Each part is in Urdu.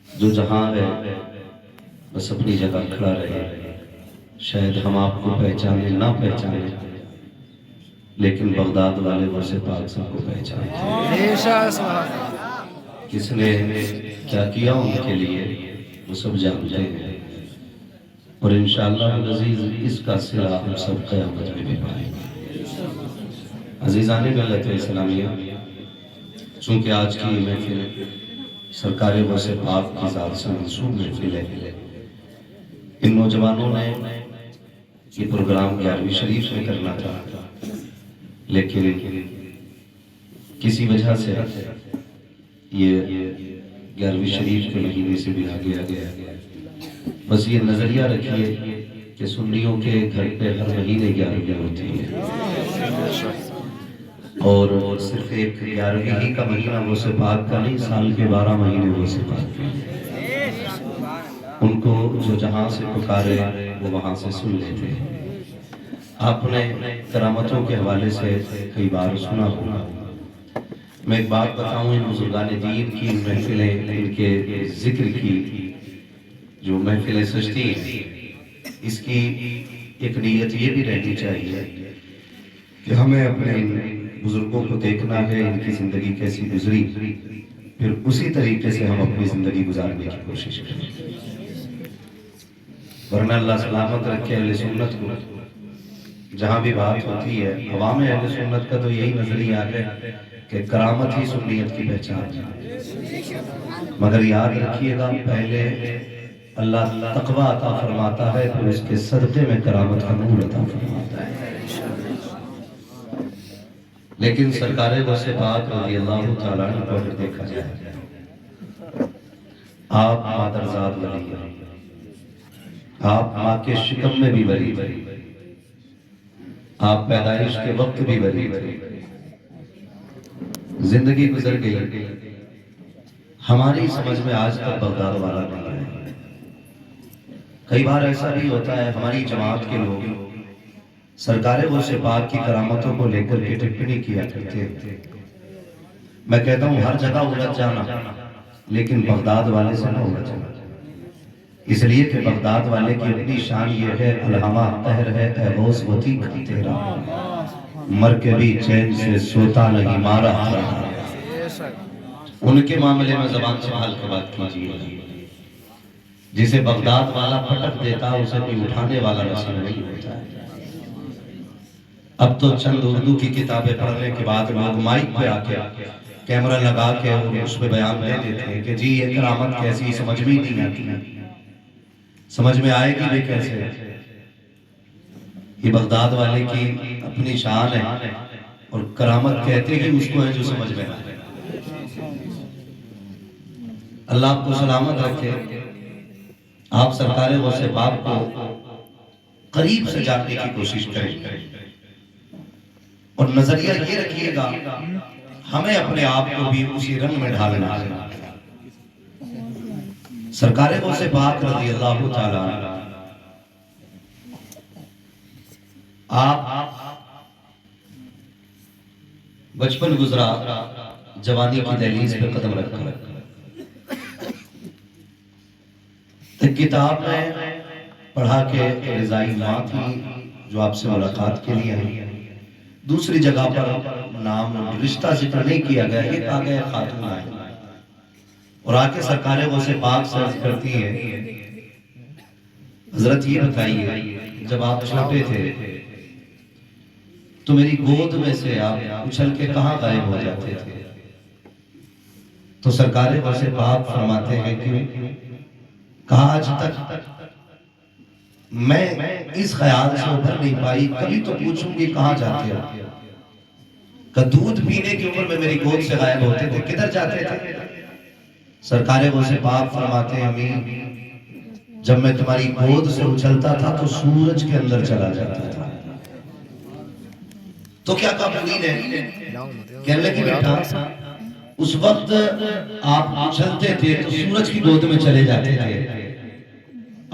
جو جہاں ہے بس اپنی جگہ کھڑا رہے، شاید ہم آپ کو پہچانے نہ پہچانے، لیکن بغداد والے غوث پاک سب کو پہچانتے ہیں۔ کس نے کیا کیا ان کے لیے وہ سب جانتے ہیں، اور انشاءاللہ العزیز اس کا صلہ ہم سب قیامت میں بھی پائیں گے۔ عزیزان ملت اسلامیہ، چونکہ آج کی محفل سرکار غوث پاک کی ذات سے منسوب محفل ہے، ان نوجوانوں نے یہ پروگرام 11ویں شریف میں کرنا تھا، لیکن کسی وجہ سے یہ 11ویں شریف کے مہینے سے بھی آگے آ گیا۔ بس یہ نظریہ رکھیے کہ سنیوں کے گھر پہ ہر مہینے 11ویں ہوتی ہے، اور صرف ایک 11ویں ہی کا مہینہ غوث پاک کا نہیں، سال کے 12 مہینے غوث پاک کے۔ ان کو جو جہاں سے پکارے وہ وہاں سے سن لیتے ہیں۔ آپ نے کرامتوں کے حوالے سے کئی بار سنا ہوگا۔ میں ایک بات بتاؤں، ان بزرگان دین کی محفلیں، ان کے ذکر کی جو محفلیں سجتی ہیں، اس کی ایک نیت یہ بھی رہنی چاہیے کہ ہمیں اپنے ان بزرگوں کو دیکھنا ہے، ان کی زندگی کیسی گزری، پھر اسی طریقے سے ہم اپنی زندگی گزارنے کی کوشش کریں، ورنہ اللہ سلامت رکھے اہل سنت کو۔ جہاں بھی بات ہوتی ہے عوام اہل سنت کا تو یہی نظریہ ہے کہ کرامت ہی سنیت کی پہچان ہے، مگر یاد رکھیے گا پہلے اللہ تقویٰ عطا فرماتا ہے، پھر اس کے صدقے میں کرامت کا نور عطا فرماتا ہے۔ لیکن سرکار غوث پاک رضی اللہ تعالیٰ عنہ کو اگر دیکھا جائے، آپ مادرزاد ولی ہیں، آپ ماں کے شکم میں بھی ولی تھے، آپ پیدائش کے وقت بھی ولی تھے، زندگی گزر گئی، ہماری سمجھ میں آج تک بغداد والا نہیں ہے۔ کئی بار ایسا بھی ہوتا ہے ہماری جماعت کے لوگ سرکار غوث پاک کی کرامتوں کو لے کر کے ٹپڑی کیا کرتے ہیں۔ میں کہتا ہوں ہر جگہ الجھ جانا، لیکن بغداد والے سے نہ الجھنا، اس لیے کہ بغداد والے کی اپنی شان یہ ہے، الہما قہر ہے اے غوث وطی کا تیرا، مر کے بھی چین سے سوتا نہیں مارا رہا۔ ان کے معاملے میں زبان سنبھال کے بات کیجیے، جسے بغداد والا پٹک دیتا اسے کوئی اٹھانے والا نصیب نہیں ہوتا ہے۔ اب تو چند اردو کی کتابیں پڑھنے کے بعد لوگ مائک پہ آ کے کیمرہ لگا کے اس پہ بیان دے دیتے ہیں کہ جی یہ کرامت کیسی، سمجھ میں نہیں آتی، سمجھ میں آئے گی بھی کیسے۔ یہ بغداد والے کی اپنی شان ہے، اور کرامت کہتے ہی اس کو ہے جو سمجھ میں آئے۔ اللہ آپ کو سلامت رکھے، آپ سرکار غوث پاک کو قریب سے جاننے کی کوشش کریں، اور نظریہ یہ رکھیے گا ہمیں اپنے آپ کو بھی اسی رنگ میں ڈھالنا ہے۔ سرکار غوث پاک رضی اللہ تعالیٰ آپ بچپن گزرا، جوانی کی دہلیز پہ قدم رکھا، ایک کتاب میں پڑھا کہ رضائی ماں تھی جو آپ سے ملاقات کے لیے آئی، دوسری جگہ پر نام رشتہ ذکر نہیں کیا گیا، ایک آگے خاتون آئی اور آ کے سرکار غوث پاک سے عرض کرتی ہے، حضرت یہ بتائیے جب آپ چھوٹے تھے تو میری گود میں سے آپ اچھل کے کہاں غائب ہو جاتے تھے؟ تو سرکار غوث پاک فرماتے ہیں کہ کہا آج تک میں اس خیال سے ابھر نہیں پائی، کبھی تو پوچھوں گی کہاں جاتے ہو؟ کہ دودھ پینے کی عمر میں میری گود سے غائب ہوتے تھے، کدھر جاتے تھے؟ سرکار غوث پاک فرماتے ہیں امین جب میں تمہاری گود سے اچھلتا تھا تو سورج کے اندر چلا جاتا تھا۔ تو کیا قابلین ہے؟ کہنے لگی بیٹا اس وقت آپ اچھلتے تھے تو سورج کی گود میں چلے جاتے تھے،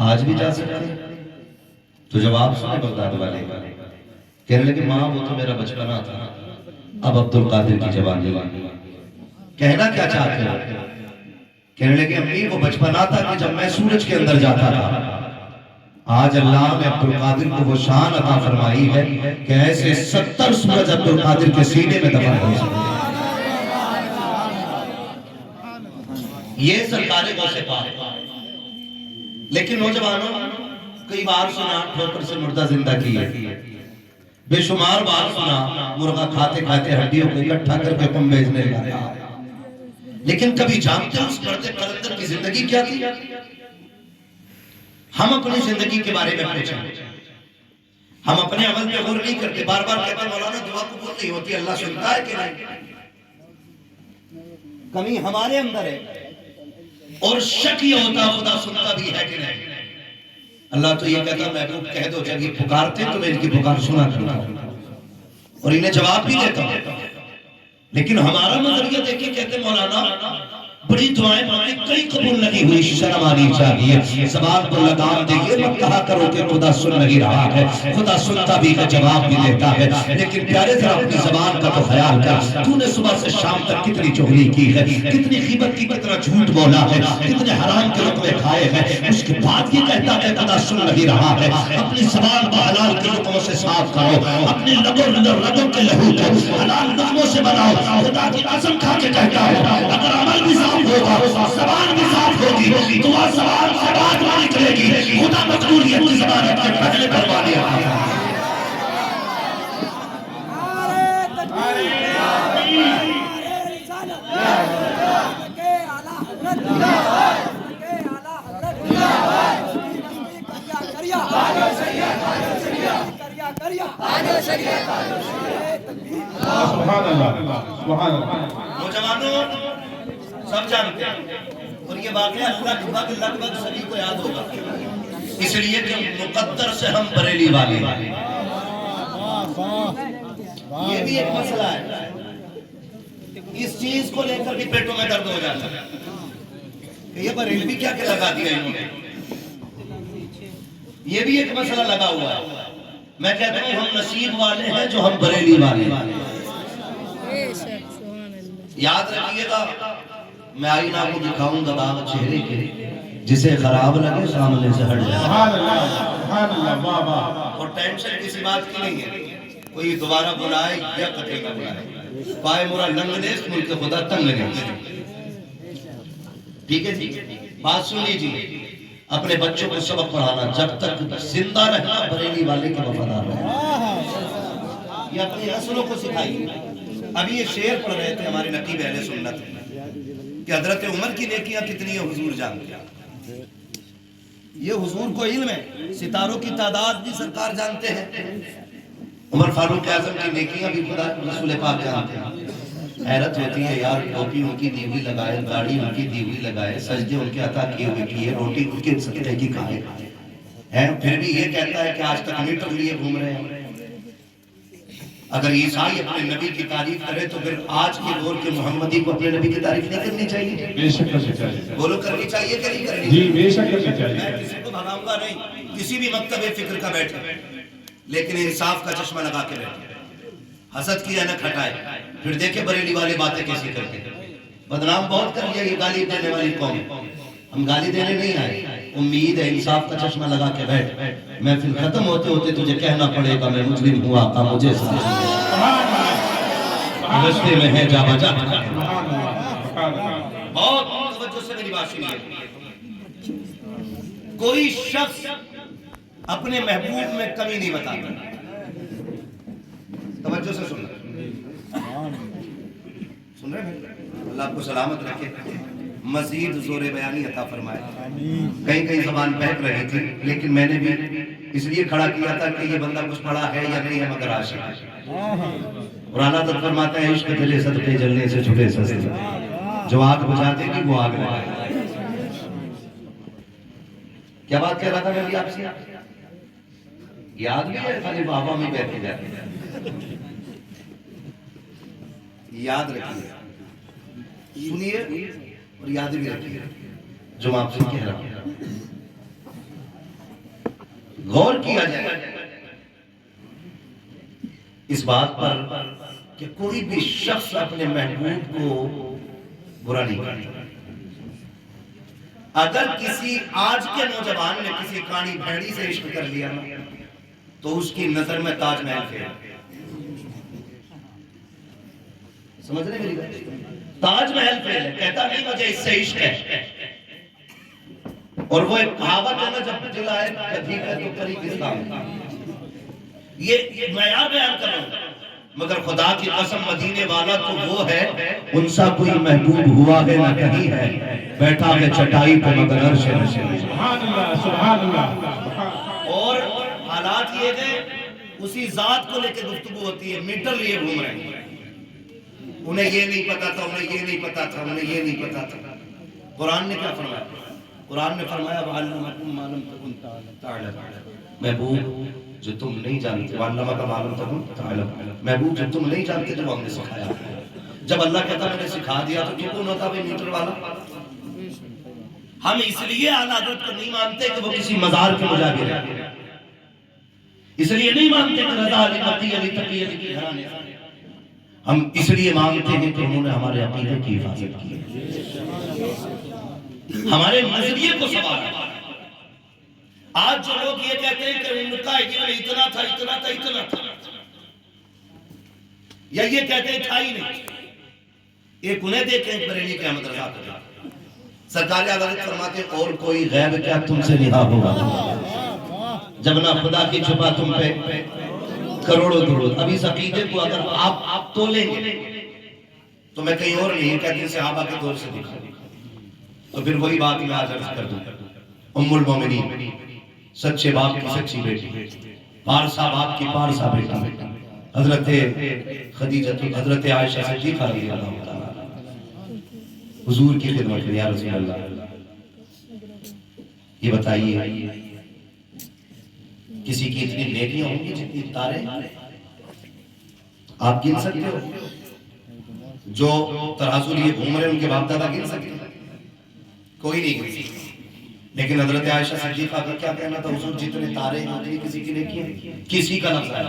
آج بھی جا سکتے ہیں؟ تو جواب سنے بغداد والے، کہنے لگے ماں وہ تو میرا بچپنا تھا، اب عبدالقادر کی جوانی۔ کہنا کیا چاہتے ہو؟ کہنے لگے امی وہ بچپنا تھا کہ جب میں سورج کے اندر جاتا تھا، آج اللہ نے عبدالقادر کو وہ شان عطا فرمائی ہے کہ ایسے 70 سورج عبدالقادر کے سینے میں دفن ہو سکتے ہیں۔ یہ سرکار غوث پاک۔ لیکن نوجوانوں کئی بار سنا ٹھوکر سے مردہ زندہ کی ہے، بے شمار بار سنا مرغا کھاتے کھاتے ہڈیوں کو اکٹھا کر کے تم بیچنے لگا، لیکن کبھی جانتے ہیں اس مردے قلندر کی زندگی کیا تھی؟ ہم اپنی زندگی کے بارے میں پوچھیں، ہم اپنے عمل پہ غور نہیں کرتے، بار بار کہتے ہیں مولانا دعا قبول نہیں ہوتی، اللہ سنتا ہے کہ نہیں؟ کمی ہمارے اندر ہے، اور شک یہ ہوتا خدا سنتا بھی ہے کہ نہیں؟ اللہ تو یہ کہتا محبوب کہہ دو جب یہ پکارتے تو میں ان کی پکار سنا کرتا ہوں اور انہیں جواب بھی دیتا ہوں، لیکن ہمارا نظریہ دیکھیں کہتے مولانا بڑی دعائیں مانگی کئی قبول نہیں ہوئی، شرم آنی چاہیے، زبان کو لگام دیئے مت کہا کرو کہ خدا سن نہیں رہا ہے، خدا سنتا بھی ہے جواب بھی دیتا ہے، لیکن پیارے ذرا اپنی زبان کا تو خیال کر، تو نے صبح سے شام تک کتنی چغلی کی ہے، کتنی غیبت کی، کتنا جھوٹ بولا ہے، کتنے حرام کے لقمے کھائے ہیں، اس کے بعد یہ کہتا ہے خدا سن نہیں رہا ہے۔ اپنی زبان کو حلال کے لقموں سے صاف کرو، اپنی رگوں کے لہو کو حلال لقموں سے بناؤ، خدا کی قسم کھا کے کہتا ہے اگر عمل بھی صاف ہوگا، زبان بھی صاف ہوگی، دعا زبان سے بعد میں نکلے گی، خدا مقبولیت کی زبان اپنے پہلے کروا لیا۔ نوجوانوں سب جانتے ہیں اور یہ واقعہ لگ بھگ سبھی کو یاد ہوگا، اس لیے کہ مقدر سے ہم بریلی والے ہیں۔ یہ بھی ایک مسئلہ ہے، اس چیز کو لے کر بھی پیٹوں میں درد ہو جاتا ہے کہ یہ بریلوی کیا کہ لگا دیا انہوں نے، یہ بھی ایک مسئلہ لگا ہوا ہے۔ میں کہتا ہوں ہم نصیب والے ہیں جو ہم بریلی والے ہیں۔ یاد رکھیے گا، میں آئینہ کو دکھاؤں گا باغ چہرے کے، جسے خراب لگے سامنے سے ہٹ جائے، اور ٹینشن کسی بات کی نہیں ہے، کوئی دوبارہ بلائے یا قطعی نہ بلائے، پائے مرا لنگ نیست ملک خدا تنگ نیست۔ ٹھیک ہے جی، بات سن لیجیے، اپنے بچوں کو سبق پڑھانا، جب تک زندہ رہنا بریلی والے کے وفادار رہنا، یہ اپنی نسلوں کو سکھائیے۔ ابھی یہ شعر پڑھ رہے تھے ہمارے نقیب اہل سنت کہ حضرت عمر کی نیکیاں کتنی ہیں حضور جانتے ہیں، یہ حضور کو علم ہے، ستاروں کی تعداد بھی سرکار جانتے ہیں، عمر فاروق اعظم کی نیکیاں بھی خدا رسول پاک جانتے ہیں۔ حیرت ہوتی ہے یار، ٹوپی ان کی دی ہوئی لگائے، گاڑی ان کی دی ہوئی لگائے، سجدے ان کے عطا کیے ہوئے کیے، روٹی ان کے صدقے کی کھائے ہیں، پھر بھی یہ کہتا ہے کہ آج تک میٹر لیے گھوم رہے ہیں۔ اگر عیسائی اپنے نبی کی تعریف کرے تو پھر آج کے دور کے محمدی کو اپنے نبی کی تعریف نہیں کرنی چاہیے؟ بے شک کرنی چاہیے، بولو کرنی چاہیے کہ نہیں کرنی جی چاہیے؟ بے شک کرنی چاہیے۔ میں کسی کو بھگاؤں گا نہیں، کسی بھی مکتب فکر کا بیٹھے، لیکن انصاف کا چشمہ لگا کے بیٹھے، حسد کی اینک ہٹائے، پھر دیکھے بریلی والے باتیں کیسی کرتے ہیں۔ بدنام بہت کر لیا یہ گالی دینے والی قوم، ہم گالی دینے نہیں آئے، امید ہے انصاف کا چشمہ لگا کے بیٹھ، محفل ختم ہوتے ہوتے تجھے کہنا پڑے گا میں مجرم ہوں آقا مجھے رشتے میں ہے جا بجا۔ بہت توجہ سے میری بات سنیے، کوئی شخص اپنے محبوب میں کمی نہیں بتاتا، توجہ سے سن رہے ہیں؟ اللہ آپ کو سلامت رکھے، مزید زور بیانی عطا فرمائے۔ کئی زبان بہک رہی تھی، لیکن میں نے بھی اس لیے کھڑا کیا تھا کہ یہ بندہ کچھ پڑھا ہے یا نہیں ہے مگر عاشق ہے۔ قرآن تک فرماتا ہے عشق تیرے صدقے جلنے سے چھٹے سستے، جو آگ بجھاتے گی وہ آگ لگائے۔ کیا بات کہہ رہا تھا میں بھی آپ سے؟ یاد بھی ہے خالی بابا میں بیٹھے جاتے ہیں، یاد رکھیے، سنیے اور یاد بھی رکھیے جو آپ سے کہہ رہا ہوں، غور کیا جائے اس بات پر کہ کوئی بھی شخص اپنے محبوب کو برا نہیں کرتا، اگر کسی آج کے نوجوان نے کسی کانی بھیڑی سے عشق کر لیا نا تو اس کی نظر میں تاج محل فیل. سمجھ رہے میری بات؟ تاج محل فیل ہے. کہتا نہیں مجھے اس سے عشق ہے. اور وہ ایک کہاوت ہے نا جب دل آئے کبھی ہے تو پری کس کام. یہ معیار بیان کر رہا ہوں. مگر خدا کی قسم مدینے والا تو وہ ہے ان سا کوئی محبوب ہوا ہے نہ کہیں ہے بیٹھا ہے چٹائی پہ مگر عرش ہے. سبحان اللہ سبحان اللہ. اور حالات یہ ہے اسی ذات کو لے کے گفتگو ہوتی ہے. میٹر لیے گھوم رہے ہیں. انہیں یہ نہیں پتا تھا, انہیں یہ نہیں پتا تھا, انہیں یہ نہیں پتا تھا. قرآن نے کیا فرمایا؟ قرآن نے فرمایا وَعَلَّمَكُمْ مَا لَمْ تَكُنْ تَعْلَمُونَ. محبوب جو تم نہیں جانتے, وَعَلَّمَكَ مَا لَمْ تَكُنْ تَعْلَمُونَ, محبوب جو تم نہیں جانتے جو ہم نے سکھایا. جب اللہ کہتا میں نے سکھا دیا تو کیوں ہوتا بھئی میٹر والا؟ ہم اس لیے اعلیٰ حضرت کو نہیں مانتے کہ وہ کسی مزار کے مجاور ہے. اس لیے نہیں مانتے کہ رضا علی متی علی تقی علی کی گھرانے. ہم اس لیے مانتے ہیں کہ انہوں نے ہمارے عقیدے کی حفاظت کی ہے, ہمارے نظریے کو سنبھالا. آج جو لوگ یہ کہتے ہیں کہ ان کا علم اتنا تھا اتنا تھا اتنا تھا, یا یہ کہتے ہیں تھا ہی نہیں. ایک انہیں دیکھیں بریلی کے احمد رضا کو. سرکار عدالت فرماتے ہیں اور کوئی غیب کیا تم سے نہا ہوگا جب نہ خدا کی چھپا تم پہ کروڑوں درود. اب اس عقیدے کو اگر آپ تولیں گے تو میں کہیں اور نہیں کہتے ہیں صحابہ کے دور سے دیکھا تو پھر وہی بات میں آج عرض کر دوں. ام المومنین, سچے باپ کی سچی بیٹی, پارسا باپ کی پارسا بیٹی, حضرت خدیجہ حضرت عائشہ صدیقہ رضی اللہ تعالیٰ حضور کی خدمت میں. یا رسول اللہ یہ بتائیے کسی کی اتنی نیکیاں ہوں گی جتنی تارے آپ گن سکتے ہو؟ جو ترازو لیے گھوم رہے ہیں ان کے باپ دادا گن سکتے ہیں؟ کوئی نہیں گن سکتا. لیکن حضرت عائشہ صدیقہ کا کیا کہنا تھا؟ حضور جتنے تارے ہیں اتنی کسی کی نیکی ہے. کسی کا لفظ ہے,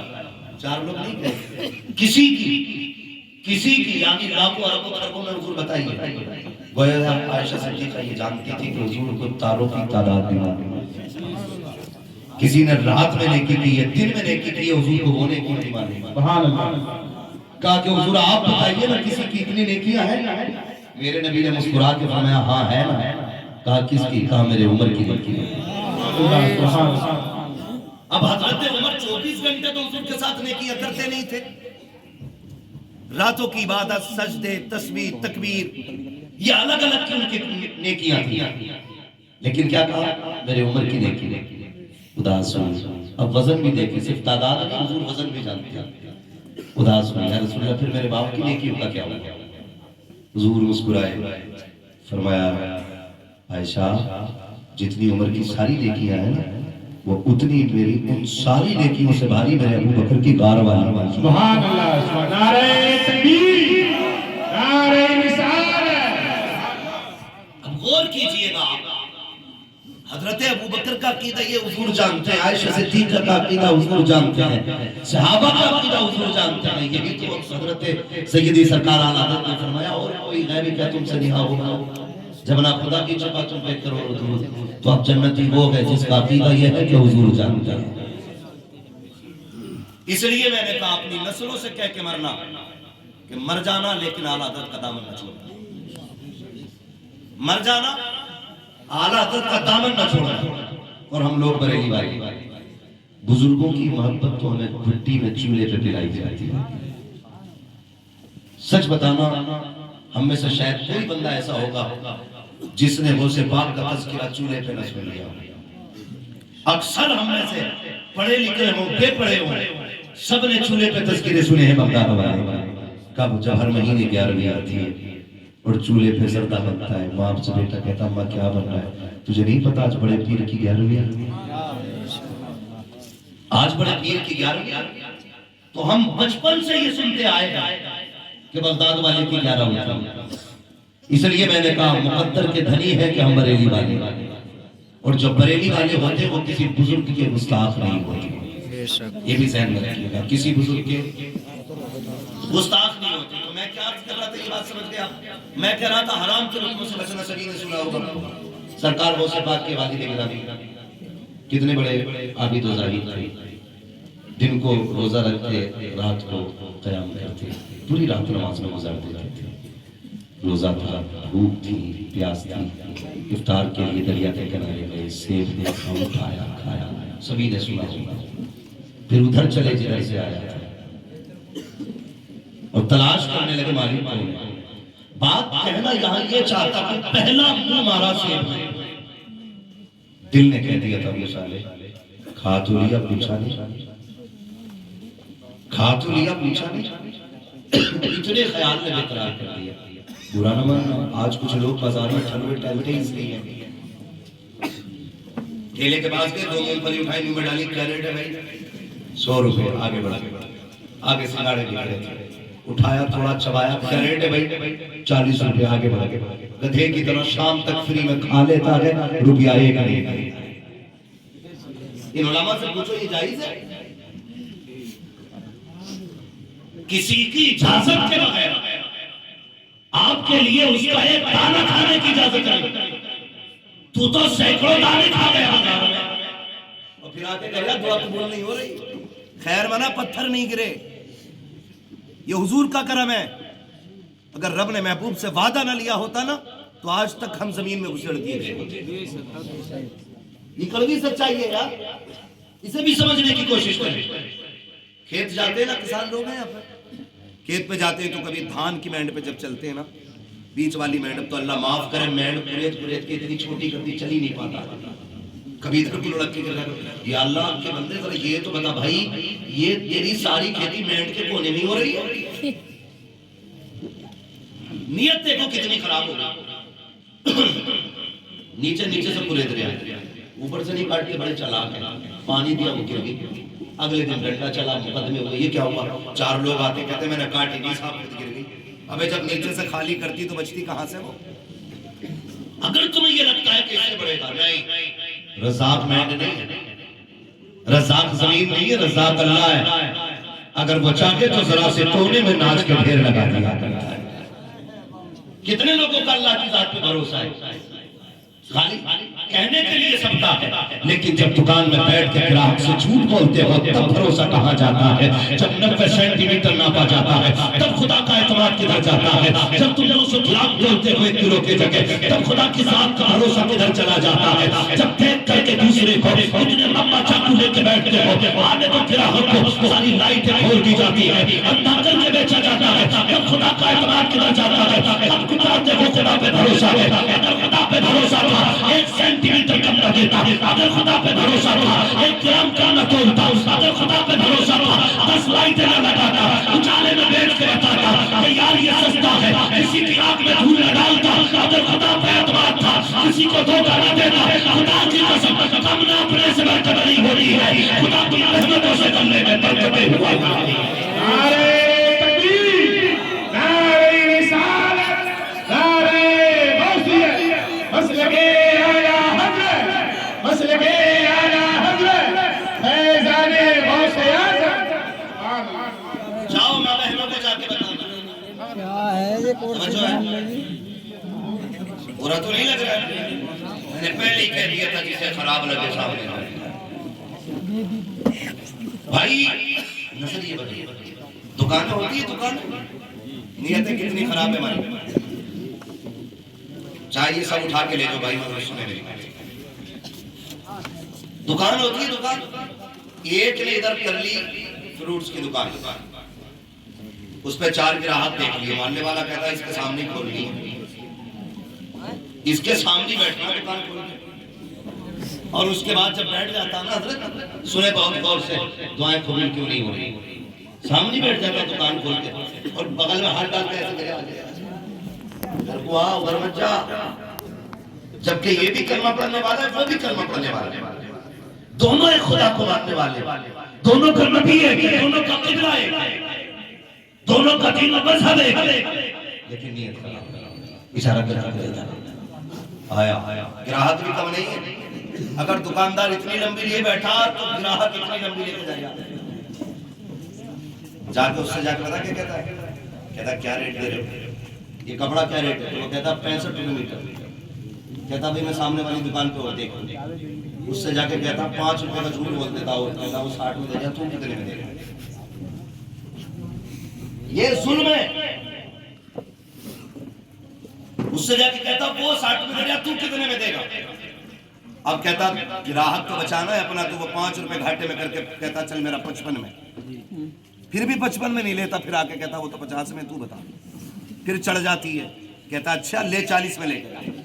چار لوگ نہیں کہتے, کسی کی یعنی لاکھوں اربوں خربوں میں. حضور بتائیے گویا عائشہ صدیقہ یہ جانتی تھی کہ حضور کو تاروں کی تعداد بھی معلوم ہے. کسی نے رات میں نیکی کی ہے, دن میں نیکی کی ہے, حضور کو وہ نیکی نہیں معلوم. سبحان اللہ. کہا کہ حضور آپ بتائیے نا کسی کی اتنی نیکیاں ہیں؟ میرے نبی نے مسکرا کے فرمایا ہاں ہے نا. کہا کس کی؟ کہا میرے عمر کی نیکی ہے. اب حضرت عمر 24 گھنٹے تو حضور کے ساتھ نیکیاں کرتے نہیں تھے. راتوں کی عبادت, سجدے, تسبیح, تکبیر, یہ الگ الگ کی ان کی نیکیاں تھیں. لیکن کیا کہا؟ میرے عمر کی نیکی ہے. اداس ہوئی. اب وزن بھی دیکھیں, صرف تعداد نہیں, حضور وزن بھی جانتے ہیں. اداس ہوئی. یا رسول اللہ پھر میرے باپ کی نیکیوں کا کیا ہوگا؟ حضور مسکرائے, فرمایا عائشہ جتنی عمر کی ساری نیکیاں ہیں نا وہ اتنی میری ان ساری نیکیوں سے بھاری میرے ابو بکر کی غار والی. سبحان اللہ. نعرہ تکبیر, نعرہ رسالت. اب غور کیجئے گا, حضرت ابو بکر کا عقیدہ یہ حضور جانتے ہیں, عائشہ صدیقہ کا عقیدہ حضور جانتے ہیں, صحابہ کا عقیدہ حضور جانتے ہیں. یہ بھی تو حضرت سیدی سرکار اعلیٰ حضرت نے فرمایا اور کوئی غیب کیا تم سے نہا ہوگا جب نہ خدا کی چھپا تم پہ کروڑوں درود. تو اب جنتی وہ ہے جس کا عقیدہ یہ ہے کہ حضور جانتے ہیں. اس لیے میں نے کہا اپنی نسلوں سے کہہ کے مرنا کہ مر جانا لیکن اعلیٰ حضرت کا دامن نہ چھوڑنا. مر جانا اعلیٰ حضرت کا دامن نہ چھوڑنا. اور ہم لوگ بریلی بھائی بزرگوں کی محبت تو ہمیں مٹی میں چولہے پہ پلائی جاتی ہے. سچ بتانا ہم میں سے شاید کوئی بندہ ایسا ہوگا جس نے غوث پاک کا تذکرہ چولہے پہ نہ سن لیا. اکثر ہم میں سے پڑھے لکھے ہوں, بے پڑھے ہوں, سب نے چولہے پہ تذکرے سنے ہیں بغداد والے. کب جب ہر مہینے 11ویں آتی ہے اور چولہے پہ زردہ بنتا ہے, باپ سے بیٹا کہتا اماں کیا بن رہا ہے؟ تجھے نہیں پتا آج بڑے پیر کی 11ویں آتی ہے, آج بڑے پیر کی 11ویں آتی ہے. تو ہم بچپن سے یہ سنتے آئے ہیں کہ بغداد والے کی 11 ہوتی ہے. اس لیے میں نے کہا مقدر کے دھنی ہے کہ ہم بریلی والے, اور جو بریلی والے ہوتے وہ کسی بزرگ کے گستاخ نہیں ہوتے. یہ بھی ذہن میں رکھیے گا, کسی بزرگ کے گستاخ نہیں ہوتے. تو میں کیا کر رہا تھا, یہ بات سمجھ گیا؟ میں کہہ رہا تھا حرام کے لقموں سے بچنا. سبھی نے سنا ہوگا سرکار غوث پاک کے والد گرامی کتنے بڑے عابد و زاہد تھے، دن کو روزہ رکھتے، رات کو قیام کرتے، پوری رات نماز میں گزار دیتے تھے۔ روزہ تھا، بھوک تھی، پیاس تھی، افطار کے لیے دریا کے کنارے گئے، سیب دیکھا، اٹھایا، کھایا، سبھی نے سنا ہوگا۔ پھر ادھر چلے جدھر سے آیا تھا اور تلاش کرنے لگے مالک کون ہے۔ بات کہنا یہاں یہ چاہتا کہ پہلا منہ مارا سیب ہے۔ دل نے کہہ دیا تھا یہ سالے کھا تو لیا، پوچھا نہیں، کھا تو لیا، پوچھا نہیں، اتنے خیال نے بے قرار کر دیا۔ برا نہ ماننا، آج کچھ لوگ بازار میں ٹھلوے ٹہلتے اس لیے ہیں، کیلے کے پاس گئے، 2 مونگ پھلی اٹھائی، منہ میں ڈالی، کیا ریٹ ہے بھائی؟ 100 روپے۔ آگے بڑھا، آگے سنگاڑے بک رہے تھے، اٹھایا، تھوڑا چبایا، کیا ریٹ ہے بھائی؟ 40 روپے۔ آگے بڑھا، گدھے کی طرح شام تک فری میں کھا لیتا ہے، روپیہ 1 نہیں۔ ان علماء سے پوچھو یہ جائز ہے؟ کسی کی اجازت کے بغیر آپ کے لیے اس کا ایک دانہ کھانے کی اجازت ہے، تو سینکڑوں دانے کھا گیا اور پھر آتے کہہ رہا دعا قبول نہیں ہو رہی۔ خیر منا پتھر نہیں گرے، یہ حضور کا کرم ہے۔ اگر رب نے محبوب سے وعدہ نہ لیا ہوتا نا تو آج تک ہم زمین میں گھسڑ دیے گئے ہوتے۔ یہ کڑوی سچائی ہے یار، اسے بھی سمجھنے کی کوشش کریں۔ کھیت جاتے ہیں نا، کسان لوگ ہیں یہاں پر، کھیت پہ جاتے ہیں تو کبھی دھان کی مینڈ پہ جب چلتے ہیں نا، بیچ والی مینڈ تو اللہ معاف کرے، مینڈ پریت کے اتنی چھوٹی کرتی چل ہی نہیں پاتا، کبھی ادھر کو لڑک کے کہتا یا اللہ آپ کے بندے ذرا یہ تو بتا بھائی، یہ تیری ساری کھیتی مینڈ کے کونے میں ہو رہی ہے؟ نیت دیکھو کتنی خراب ہوگی۔ نیچے نیچے سے پورے دریا، اوپر سے نہیں کاٹ کے بڑے چلاک ہیں، پانی دیا وہ گر گئی۔ اگلے دن ڈنڈا چلا، مقدمے ہوئے، یہ کیا ہوا؟ 4 لوگ آتے کہتے میں نے کاٹی نہیں، صاحب گر گئی۔ ابے جب نیچے سے خالی کرتی تو بچتی کہاں سے وہ؟ اگر تمہیں یہ لگتا ہے کہ اس سے بڑے گا، نہیں، رزاق مینڈ نہیں ہے، رزاق زمین نہیں ہے، رزاق اللہ ہے۔ اگر وہ چاہے تو ذرا سے تونے میں ناچ کے ڈھیر لگا دیا کرتا ہے۔ کتنے لوگوں کا اللہ کی ذات پہ بھروسہ ہے؟ خالی کہنے کے لیے سبتا ہے، لیکن جب دکان میں بیٹھ کے گراہک سے جھوٹ بولتے ہو تب بھروسہ کہاں جاتا ہے؟ جب 90 سینٹی میٹر ناپا جاتا ہے تب خدا کا اعتماد کدھر جاتا ہے؟ جب تم 900 گرام بولتے ہو 1 کلو کی جگہ تب خدا کی ذات کا بھروسہ کدھر چلا جاتا ہے؟ جب دیکھ کر کے دوسرے کو اتنے لمبا چاقو لے کے بیٹھتے ہو، آنے تو گراہک کو ساری لائٹیں کھول دی جاتی ہے، اندھا کر کے بیچا جاتا ہے، تب خدا کا اعتماد کدھر جاتا ہے؟ تب کتابتے ہو خدا پہ بھروسہ ہے، اگر خدا پہ بھروسہ تھا 1 سینٹی میٹر کم نہ دیتا، اگر خدا پہ بھروسہ تھا 1 گرام کا نہ تولتا، اگر خدا پہ بھروسہ تھا 10 لائٹیں نہ لگاتا، اجالے میں بیٹھ کے بتاتا کہ یار یہ سستا ہے، کسی کی آنکھ میں دھول نہ ڈالتا، اگر خدا پہ اعتماد تھا کسی کو دھوکہ نہ دیتا، خدا کی قسم کم نہ اپنے سے برکت نہیں ہوتی ہے، خدا کی رحمتوں سے کرنے میں برکتیں ہوا کرتی ہیں۔ نعرہ تکبیر، نعرہ رسالت، نعرہ غوثیت، مسلک اعلیٰ حضرت، مسلک اعلیٰ حضرت، فیضان غوث اعظم۔ جاؤ میں بہنوں کو جا کے بتانا کیا ہے یہ کورس برا تو نہیں لگ رہا ہے؟ میں نے پہلے ہی کہہ دیا تھا جسے خراب لگے سامنے بھائی نظر یہ بتائیے، دکانیں ہوتی ہے، دکان نیتیں کتنی خراب ہے ہماری؟ چاہیے سب اٹھا کے لے جاؤ بھائی، سنے میری دکان ہوتی ہے، دکان ایک نے ادھر کر لی فروٹس کی دکان، اس پہ 4 گراہک دیکھ لیے، ماننے والا کہتا ہے اس کے سامنے کھولنی ہے، اس کے سامنے بیٹھنا دکان کھول کے، اور اس کے بعد جب بیٹھ جاتا نا حضرت سنے بہت غور سے دعائیں قبول کیوں نہیں ہو رہی، سامنے بیٹھ جاتا دکان کھول کے اور بغل میں ہاتھ ڈال کے ایسے کرے گھر کو آ ادھر مت جا، جبکہ یہ بھی کلمہ پڑھنے والا ہے وہ بھی کلمہ پڑھنے والا ہے، دونوں ایک خدا کو ماننے والے، دونوں کا نبی ہے، دونوں کا قبلہ ہے، دونوں کا دین و مذہب ہے، لیکن نیت خراب، اشارہ کرتا آیا گراہک بھی کم نہیں ہے، اگر دکاندار اتنی لمبی لیے بیٹھا تو گراہک اتنی لمبی لے کے جائے گا، جا کے اس سے جا کے پتا کیا کہتا ہے؟ کہتا کیا ریٹ دے رہے ہو؟ یہ کپڑا کیا ریٹ ہے؟ وہ کہتا 65 روپے میٹر، کہتا بھائی میں سامنے والی دکان پہ اور دیکھوں، اس سے جا کے کہتا 5 روپے کا جھوٹ بول دیتا اور کہتا وہ 60 میں دے جا، تو کتنے میں دے گا؟ یہ ظلم ہے۔ اس سے جا کے کہتا وہ 60 میں دے جا، تو کتنے میں دے گا؟ اب کہتا گراہک تو بچانا ہے اپنا، تو وہ 5 روپے گھاٹے میں کر کے کہتا چل میرا 55 میں، پھر بھی 55 میں نہیں لیتا، پھر آ کے کہتا وہ تو 50 میں، تو بتا۔ پھر چڑھ جاتی ہے، کہتا اچھا لے 40 میں لے کے۔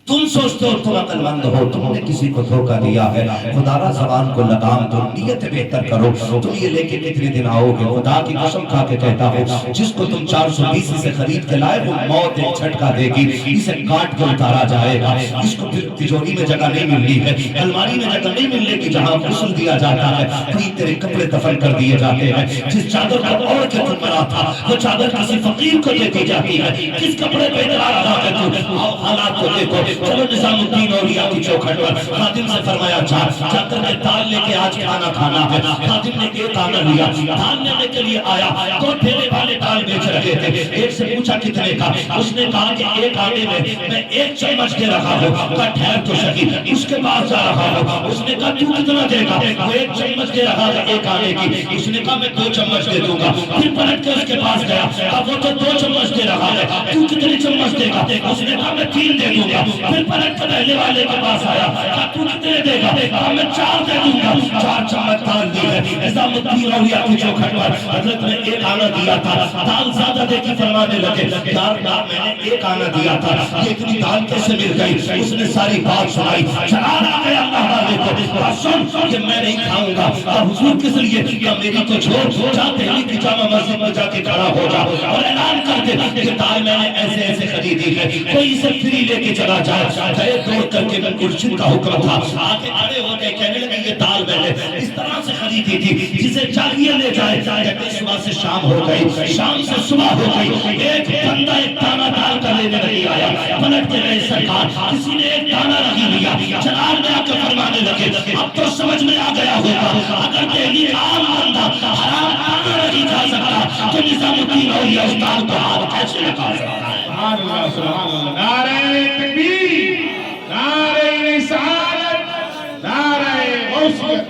تم سوچتے ہو تم عقل مند ہو، تم نے کسی کو دھوکہ دیا ہے، خدا را زبان کو لگام دو، نیت بہتر کرو۔ تم یہ لے کے کتنے دن آؤ گے؟ خدا کی قسم کھا کے کہتا ہوں، جس کو تم 420 سے خرید کے لائے، وہ موت ایک جھٹکا دے گی، اسے کاٹ کے اتارا جائے گا۔ اس کو پھر تجوری میں جگہ نہیں ملنی ہے، الماری میں جگہ نہیں ملنے کی جہاں غسل دیا جاتا ہے، پھر تیرے کپڑے دفن کر دیے جاتے ہیں۔ جس چادر کو اوڑھ کے تم مرا تھا، وہ چادر کسی فقیر کو دے دی جاتی ہے۔ کس کپڑے پہ اترا رہا ہے تو حالات کو دیکھو۔ چلو نظام الدین اولیاء کی چوکھٹ پر خادم سے فرمایا چادر میں دال لے کے آج کھانا کھانا ہے۔ خادم نے ایک آنا لیا، دال لینے کے لیے آیا، 2 ٹھیلے والے دال بیچ رہے تھے۔ ایک سے پوچھا کتنے کا؟ اس نے کہا کہ ایک آنے میں 1 چمچ دے رہا ہوں۔ کہا ٹھہر تو سکی، اس کے پاس جا رہا ہوں۔ اس نے کہا تو کتنا دے گا؟ وہ 1 چمچ دے رہا ہے ایک آنے کی۔ اس نے کہا میں 2 چمچ دے دوں گا۔ پھر پلٹ کے اس کے پاس گیا، کہا وہ تو 2 چمچ دے رہا ہے، تو کتنی چمچ دے گا؟ اس نے کہا میں 3 دے دوں گا۔ پھر پلٹ کے پہلے والے کے پاس آیا، کہا تو کتنے دے گا؟ کہا میں 4 دے دوں گا۔ 4 چمچ دال دی ہے۔ نظام الدین اولیاء کی چوکھٹ پر حضرت نے ایک آنا دیا تھا، دال زیادہ دے کے فرمانے لگے یار میں نے ایک آنا دیا تھا، یہ اتنی دال کیسے مل گئی؟ اس نے ساری بات سنائی، چرار آ گیا اللہ والے کو، کہا سن یہ میں نہیں کھاؤں گا۔ کہا حضور کس لیے؟ کہا میری تو چھوڑ، جا دہلی کی جامع مسجد میں جا کے کھڑا ہو جا اور اعلان کر دے کہ دال میں نے ایسے ایسے خریدی ہے، کوئی اسے فری لے کے چلا جائے۔ گئے دوڑ کر کے مرشد کا حکم تھا، آگے کھڑے ہو گئے، کہنے لگے یہ دال میں نے اس طرح سے خریدی تھی جسے چاہیے لے جائے۔ کہتے صبح سے شام ہو گئی، شام سے صبح ہو گئی، ایک بندہ ایک دانہ دال کا لینے نہیں آیا۔ پلٹ کے گئے سرکار، کسی نے ایک دانہ نہیں لیا۔ چرار میں آ کے فرمانے لگے اب تو سمجھ میں آ گیا ہوگا، اگر دہلی عام بندہ حرام دانہ نہیں کھا سکتا تو نظام الدین اولیاء اس دال کو ہاتھ کیسے لگا سکتا ہے؟ سبحان اللہ سبحان اللہ، نعرہ تکبیر، نعرہ رسالت، نعرہ غوثیت۔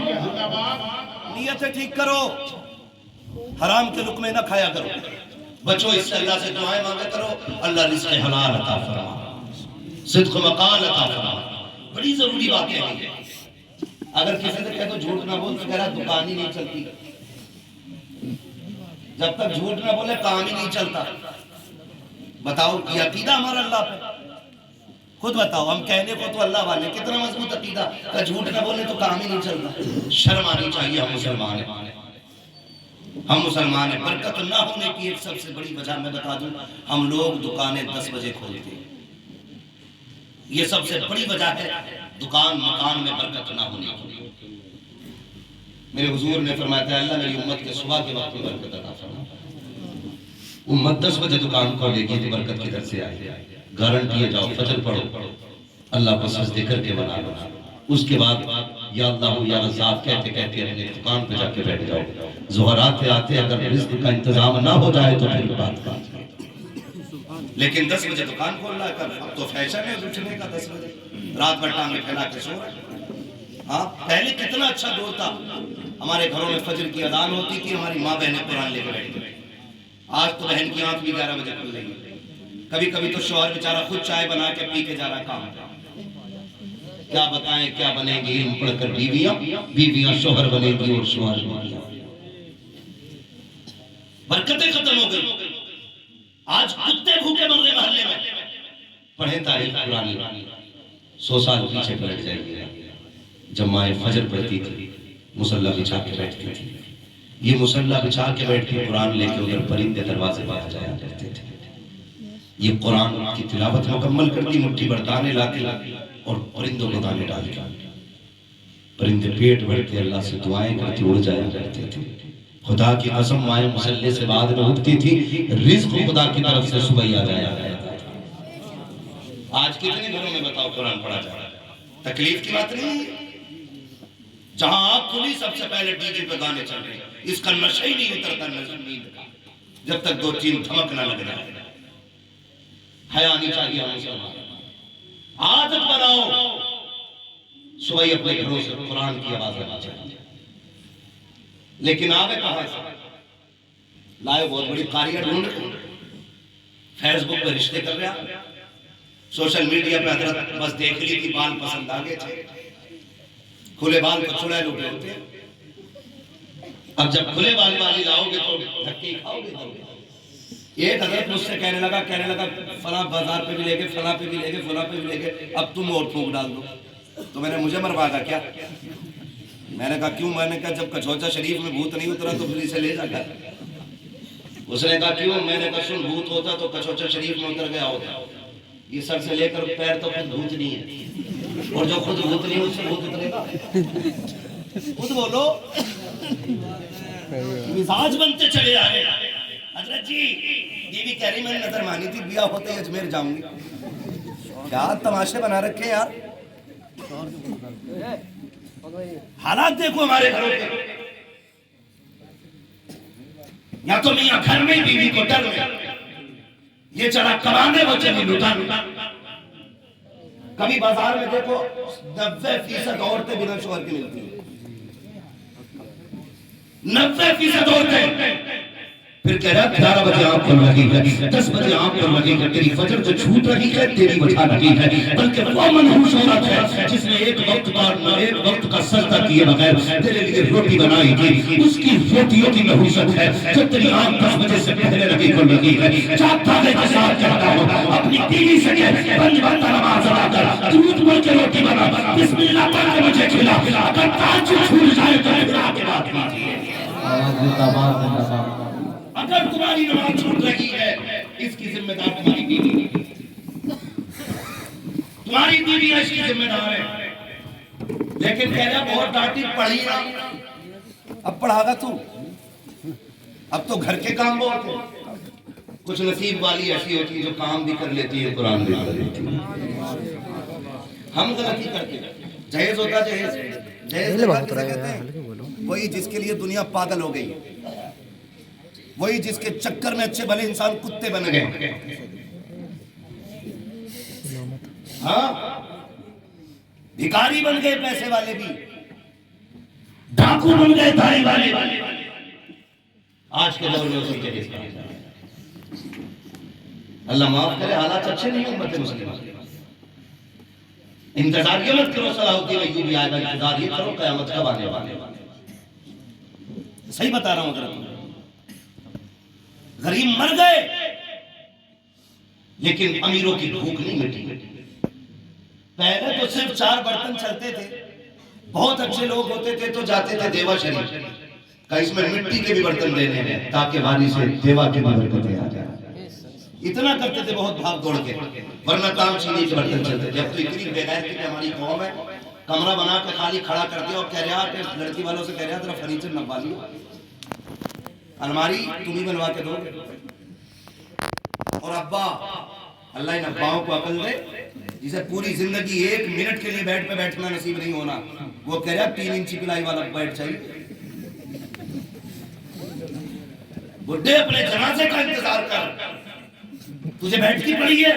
نیتیں ٹھیک کرو، حرام کے لقمے نہ کھایا کرو، بچو اس سے اللہ سے دعائیں مانگا کرو، اللہ رزق حلال عطا فرما، صدق مقال عطا فرما۔ بڑی ضروری باتیں ہیں۔ اگر کسی سے کہے تو جھوٹ نہ بول، تو کہہ رہا دکان ہی نہیں چلتی۔ جب تک جھوٹ نہ بولے کام ہی نہیں چلتا۔ بتاؤ یہ عقیدہ ہمارا اللہ پہ، خود بتاؤ، ہم کہنے کو تو اللہ والے، کتنا مضبوط عقیدہ کہ جھوٹ نہ بولے تو کام ہی نہیں چلتا۔ شرم آنی چاہیے، ہم مسلمان ہیں، ہم مسلمان ہیں۔ برکت نہ ہونے کی ایک سب سے بڑی وجہ میں بتا دوں، ہم لوگ دکانیں 10 بجے کھولتے ہیں، یہ سب سے بڑی وجہ ہے دکان مکان میں برکت نہ ہونے کی۔ میرے حضور نے فرمایا تھا اللہ میری امت کے صبح کے وقت میں برکت عطا فرما۔ امت 10 بجے دکان کھولے گی تو برکت کدھر سے آئے گی؟ گارنٹی ہے، جاؤ فجر پڑھو، اللہ کو سجدے کر کے بنا لو، اس کے بعد یا اللہ یا رزاق کہتے کہتے اپنے دکان پہ جا کے بیٹھ جاؤ۔ ظہر آتے آتے اگر رزق کا انتظام نہ ہو جائے تو پھر بات لیکن 10 بجے دکان کھولنا ہے، اب تو فیشن ہے اٹھنے کا 10 بجے، رات بھر ٹانگیں پھیلا کے سو رہے۔ ہاں پہلے کتنا اچھا دور تھا، ہمارے گھروں میں فجر کی اذان ہوتی تھی، ہماری ماں بہنیں قرآن لے کے بیٹھتی تھیں۔ آج تو بہن کی آنکھ بھی 11 بجے کھل رہی ہے، کبھی کبھی تو شوہر بیچارہ خود چائے بنا کے پی کے جا رہا کام۔ کیا بتائیں کیا بنیں گی علم پڑھ کر بیویاں، بیویاں شوہر بنے گی اور شوہر بیویاں۔ برکتیں ختم ہو گئی، آج کتے بھوکے مر رہے محلے میں۔ پڑھیں تاریخ پرانی، 100 سال پیچھے پلٹ جائیے، جب مائیں فجر پڑھتی تھی مصلی بچھا کے بیٹھتی تھی، یہ مصلی بچھا کے بیٹھتی قرآن لے کے ادھر پرندے دروازے پہ آ جایا کرتے تھے، یہ قرآن کی تلاوت مکمل کرتی، مٹھی بھر دانے لاتی اور پرندوں کو دانے ڈالتی، پرندے پیٹ بھر کے اللہ سے دعائیں کرتی اڑ جایا کرتے تھے۔ خدا کی قسم مائیں مصلی سے بعد میں اٹھتی تھی، رزق خدا کی طرف سے صبح ہی آ جایا کرتا تھا۔ آج کتنے گھروں میں بتاؤ قرآن پڑھا جا رہا ہے؟ تکلیف کی بات نہیں، جہاں آپ کھلی سب سے پہلے ڈی جے پہ گانے چل رہے ہیں، اس کا نشہ ہی نہیں اترتا نیند کا جب تک 2-3 دھمک نہ لگ جائے۔ حیا آنی چاہیے ہم مسلمان، صبح ہی اپنے گھروں سے قرآن کی آواز لگا چاہیے، لیکن آگے کہاں سے لائے بہت بڑی قاریہ ڈھونڈ فیس بک پہ رشتے کر رہا، سوشل میڈیا پہ حضرت بس دیکھ لی تھی، بال پسند آگے تھے، کھلے بال کو چھڑائے لوٹے ہوتے، اب جب کھلے بال والی لاؤ گے تو دھکے کھاؤ گے۔ ایک حضرت مجھ سے کہنے لگا فلاں بازار پہ بھی لے گئے، فلاں پہ بھی لے گئے، فلاں پہ بھی لے گئے، اب تم اور پھونک ڈال دو۔ تو میں نے مجھے مروا گا کیا؟ میں نے کہا کیوں؟ میں نے کہا جب کچھوچا شریف میں بھوت نہیں اترا تو پھر اسے لے جا کر۔ اس نے کہا کیوں؟ میں نے کہا سن، بھوت ہوتا تو کچھوچا شریف میں اتر گیا ہوتا، یہ سر سے لے کر پیر تو خود بھوت نہیں ہے، اور جو خود بھوت نہیں اس سے بھوت اترے گا؟ خود بولو، مزاج بنتے چلے آئے۔ حضرت جی بیوی کہہ رہی میں نے نظر مانی تھی، بیاہ ہوتے ہی اجمیر جاؤں گی۔ کیا تماشے بنا رکھے یار، حالات دیکھو ہمارے گھروں کے، یا تو میاں گھر میں بیوی کو ڈر میں یہ چلا کمانے وہ چلی لٹانے۔ کبھی بازار میں دیکھو 90% عورتیں بنا شوہر کے ملتی ہیں، 90% عورتیں۔ پھر کہہ رہا 11 بجے آنکھ کھل رہی ہے، 10 بجے آنکھ کھل رہی ہے، تیری فجر جو چھوٹ رہی ہے تیری وجہ نہیں ہے، بلکہ وہ منحوس عورت ہے جس نے ایک وقت کا سجدہ کیے بغیر تیرے لیے روٹی بنائی تھی، اس کی روٹیوں کی نحوست ہے۔ جب تیری آنکھ 10 بجے سے پہلے لگی کھل رہی ہے، چاپ دھاگے کے ساتھ کہتا ہوں اپنی بیوی سے کہ 5 وقت نماز ادا کر، درود پڑھ کے روٹی بنا، بسم اللہ پڑھ کے مجھے کھلا، اگر تاج چھوٹ جائے تو اقرا کے بات کیجیے۔ اگر تمہاری نماز چھوٹ رہی ہے اس کی ذمہ دار تمہاری بیوی، تمہاری بیوی اس کی ذمہ دار ہے۔ لیکن کہہ رہا بہت ڈانٹی پڑھی نا، اب پڑھا گا تو، اب تو گھر کے کام بہت ہیں۔ کچھ نصیب والی ایسی ہوتی ہے جو کام بھی کر لیتی ہے، قرآن بھی کر لیتی ہے۔ ہم غلطی کرتے ہیں، جہیز ہوتا جہیز کہتے ہیں وہی جس کے لیے دنیا پاگل ہو گئی، وہی جس کے چکر میں اچھے بھلے انسان کتے بن گئے۔ ہاں بھکاری بن گئے، پیسے والے بھی ڈاکو بن گئے، داڑھی والے۔ آج کے دور میں اسی جگہ سے اللہ معاف کرے، حالات اچھے نہیں امت مسلمہ۔ انتظار یہ مت کرو صلاح الدین ایوبی آئے گا، انتظار یہ کرو قیامت کب آنے والے۔ صحیح بتا رہا ہوں حضرت، غریب مر گئے لیکن امیروں کی بھوک نہیں مٹی۔ پہلے تو صرف 4 برتن چلتے تھے، بہت اچھے لوگ ہوتے تھے تو جاتے تھے دیوا شریف کا اس میں مٹی کے بھی برتن دینے ہیں تاکہ وادی سے دیوا کے بھی برکتیں آ جائیں۔ اتنا کرتے تھے بہت بھاگ دوڑ کے، ورنہ کام چینی کے برتن چلتے تھے۔ اب تو اتنی بے غیرتی کہ ہماری قوم ہے، کمرہ بنا کے خالی کھڑا کر دیا اور کہہ رہا کہ لڑکی والوں سے کہہ رہا ذرا فرنیچر نپوا لیو، الماری تم ہی بنوا کے دو۔ اور ابا اللہ ان اباؤں کو عقل دے جسے پوری زندگی 1 منٹ کے لیے بیڈ پہ بیٹھنا نصیب نہیں ہونا، وہ کہہ رہا 3 انچی پلائی والا بیڈ چاہیے۔ بڈھے اپنے جنازے کا انتظار کر، تجھے بیٹھ کی پڑی ہے،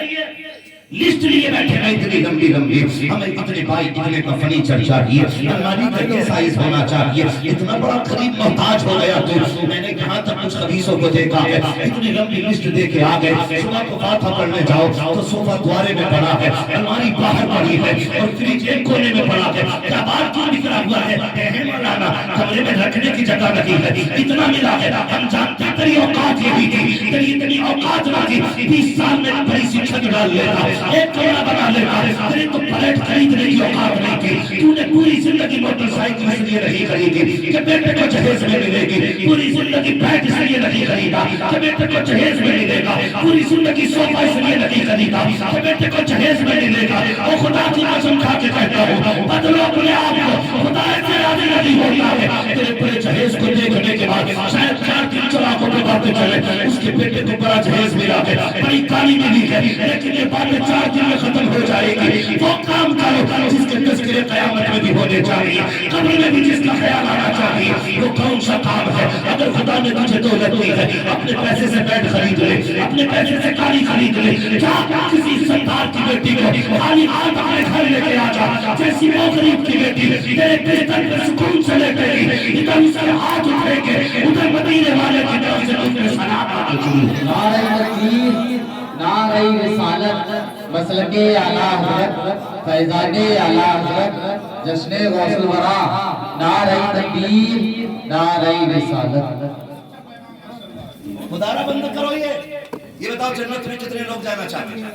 لسٹ لیے بیٹھے ہیں اتنی لمبی لمبی، ہمیں اتنے بائی اتنے کا فرنیچر چاہیے، الماری کا یہ سائز ہونا چاہیے، اتنا بڑا قریب محتاج ہو گیا تو میں نے کہاں تک کچھ خبیثوں کو دیکھا ہے، اتنی لمبی لسٹ دے کے آ گئے، صبح کو فاتحہ پڑھنے جاؤ تو صوفہ دوارے میں پڑا ہے، الماری باہر پڑی ہے اور فریج ایک کونے میں پڑا ہے، کیا بات کیوں نکلا ہوا ہے مولانا کمرے میں رکھنے کی جگہ نہیں ہے، اتنا ملا ہے، ہم جانتے ہیں تیری اوقات یہی تھی، تیری اتنی اوقات نہ تھی، 20 سال میں بڑی سی چھت ڈال لیتا، ایک کمرہ بنا لیتا، تیری تو پلیٹ خریدنے کی اوقات نہیں تھی، تو نے پوری زندگی موٹر سائیکل اس لیے نہیں خریدی کہ بیٹے کو جہیز میں ملے گی، پوری زندگی بیٹ اس لیے نہیں خریدا کہ بیٹے کو جہیز میں ملے گا، پوری زندگی صوفہ اس لیے نہیں خریدا کہ بیٹے کو جہیز میں ملے گا، اور خدا کی قسم کھا کے کہتا ہوں بدلو اپنے آپ کو، خدا سے راضی نہیں ہوتا ہے، تیرے پورے جہیز کو دیکھنے کے بعد شاید 4 دن چراغوں پہ باتیں چلے، اس کے بیٹے کو بڑا جہیز ملا ہے، بڑی کالی ملی ہے، لیکن یہ باتیں 4 دن میں ختم ہو جائے گی، وہ کام کرو جس کے تذکرے قیامت میں بھی ہونے چاہیے، قبر میں بھی جس کا خیال آنا چاہیے، وہ کون سا کام ہے؟ اگر خدا نے تجھے دولت دی ہے اپنے پیسے سے بیٹ خرید لے، اپنے پیسے سے گاڑی خرید لے، جا کسی سردار کی بیٹی کو خالی ہاتھ اپنے گھر لے کے آ جا، جیسی وہ غریب کی بیٹی تیرے بستر پہ سکون سے لے گئی، ادھر اس کے ہاتھ اٹھے گے، ادھر مدینے والے کی طرف سے تم نے سلام آتی۔ نعرہ تکبیر، نعرہ رسالت، مسلک اعلیٰ حضرت، فیضان اعلیٰ حضرت، جشن غوث الورا، نعرہ تکبیر، نعرہ رسالت۔ مدارہ بند کرو یہ بتاؤ جنت میں کتنے لوگ جانا چاہتے ہیں؟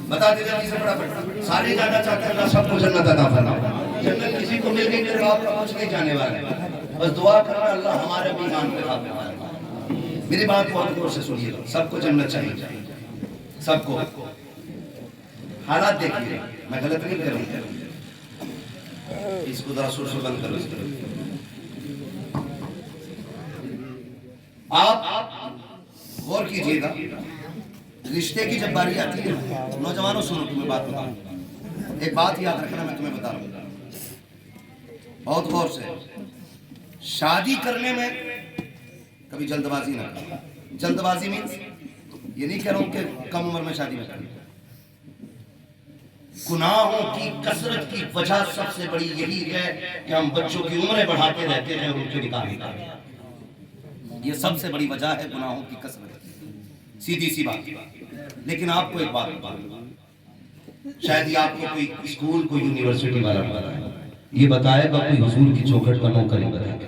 بتا دیجئے کسی بڑا بڑا سارے جانا چاہتے ہیں، اللہ سب کو جنت عطا فرمائے۔ جنت کسی کو مل گئی میرے باپ کا کچھ نہیں جانے والے، بس دعا کرنا اللہ ہمارے بھی ایمان پہ قابو فرمائے۔ میری بات بہت غور سے سنیے، سب کو جنت چاہیے، سب کو۔ حالات دیکھیے، میں غلط نہیں کروں، اس کو ذرا سر بند کرو۔ اس کو آپ غور کیجئے گا، رشتے کی جب باری آتی ہے، نوجوانوں سنو تمہیں بات بتاؤں، ایک بات یاد رکھنا میں تمہیں بتا رہا ہوں بہت غور سے۔ شادی کرنے میں کبھی جلد بازی نہ کرو۔ جلد بازی مینس یہ نہیں کہہ رہا ہوں کہ کم عمر میں شادی نہ کرو۔ گناہوں کی کثرت کی وجہ سب سے بڑی یہی ہے کہ ہم بچوں کی عمریں بڑھاتے رہتے ہیں اور ان کے نکاح نہیں کرتے۔ یہ سب سے بڑی وجہ ہے گناہوں کی کثرت، سیدھی سی بات۔ لیکن آپ کو ایک بات بتاؤں، شاید یہ آپ کو کوئی اسکول کوئی یونیورسٹی والا بتائے، یہ بتائے گا کوئی حضور کی چوکھٹ کا نوکر ہی بتائے گا۔